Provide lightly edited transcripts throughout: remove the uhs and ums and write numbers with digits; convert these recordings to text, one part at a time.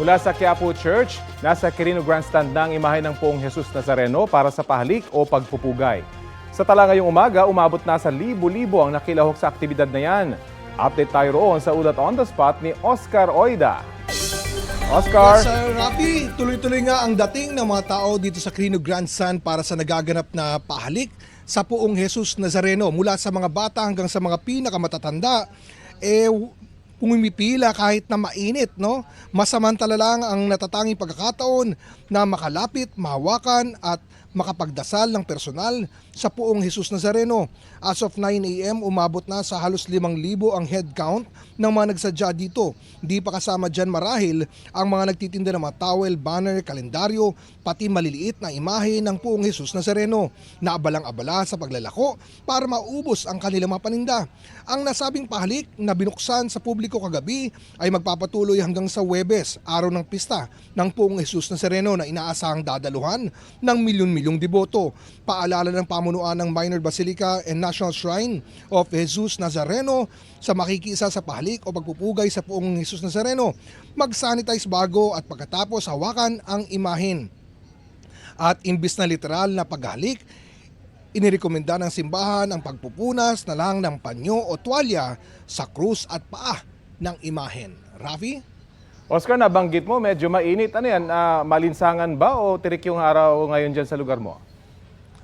Mula sa Quiapo Church, nasa Quirino Grandstand na ang imahe ng Poong Jesus Nazareno para sa pahalik o pagpupugay. Sa tala ngayong umaga, umabot na sa libo-libo ang nakilahok sa aktibidad na yan. Update tayo roon sa ulat on the spot ni Oscar Oida. Oscar! Yes, Rafi, tuloy-tuloy nga ang dating ng mga tao dito sa Quirino Grandstand para sa nagaganap na pahalik sa Poong Jesus Nazareno. Mula sa mga bata hanggang sa mga pinakamatatanda, pumipila kahit na mainit, no? Masamantala lang ang natatanging pagkakataon na makalapit, mahawakan at makapagdasal ng personal sa Poong Jesus Nazareno. As of 9 a.m., umabot na sa halos 5,000 ang head count ng mga nagsadya dito. Di pa kasama dyan marahil ang mga nagtitinda ng mga towel, banner, kalendaryo, pati maliliit na imahe ng Poong Jesus Nazareno na abalang-abala sa paglalako para maubos ang kanilang mga paninda. Ang nasabing pahalik na binuksan sa publiko kagabi ay magpapatuloy hanggang sa Huwebes, araw ng pista ng Poong Jesus Nazareno na inaasahang dadaluhan ng milyon-milyong deboto. Paalala ng pamunuan ng Minor Basilica and National Shrine of Jesus Nazareno sa makikisa sa pahalik o pagpupugay sa Poong Jesus Nazareno, mag-sanitize bago at pagkatapos hawakan ang imahen. At imbis na literal na paghalik, inirekomenda ng simbahan ang pagpupunas na lang ng panyo o tuwalya sa krus at paa ng imahen. Rafi? Oscar, nabanggit mo, medyo mainit. Ano yan, malinsangan ba o tirik yung araw ngayon dyan sa lugar mo?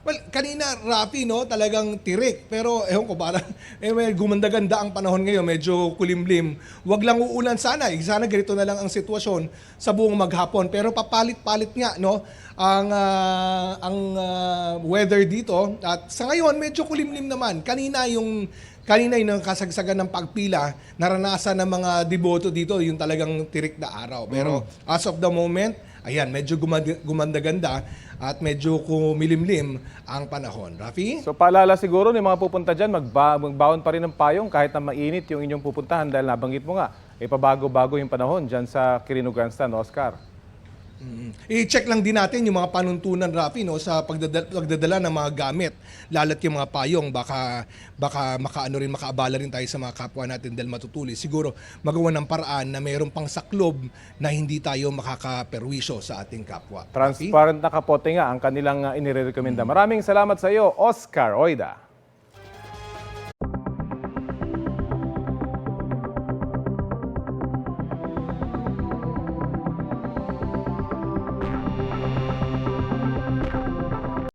Well, kanina, Rafi, no, talagang tirik. Pero, ewan ko, parang gumanda-ganda ang panahon ngayon. Medyo kulimlim. Wag lang uulan sana. Sana ganito na lang ang sitwasyon sa buong maghapon. Pero papalit-palit nga, no, ang weather dito. At sa ngayon, medyo kulimlim naman. Kanina yung kasagsagan ng pagpila, naranasan ng mga deboto dito, yung talagang tirik na araw. Pero as of the moment, ayan, medyo gumanda-ganda at medyo kumilimlim ang panahon. Rafi? So paalala siguro ng mga pupunta dyan, magbaon pa rin ng payong kahit na mainit yung inyong pupuntahan dahil nabanggit mo nga, pabago-bago yung panahon dyan sa Quirino Grandstand, Oscar. I-check lang din natin yung mga panuntunan, Rafi, no, sa pagdadala ng mga gamit. Lalat yung mga payong, baka makaabala rin tayo sa mga kapwa natin dahil matutulis. Siguro magawa ng paraan na mayroong pang saklob na hindi tayo makakaperwisyo sa ating kapwa. Transparent na kapote nga ang kanilang inirekomenda. Maraming salamat sa iyo, Oscar Oida.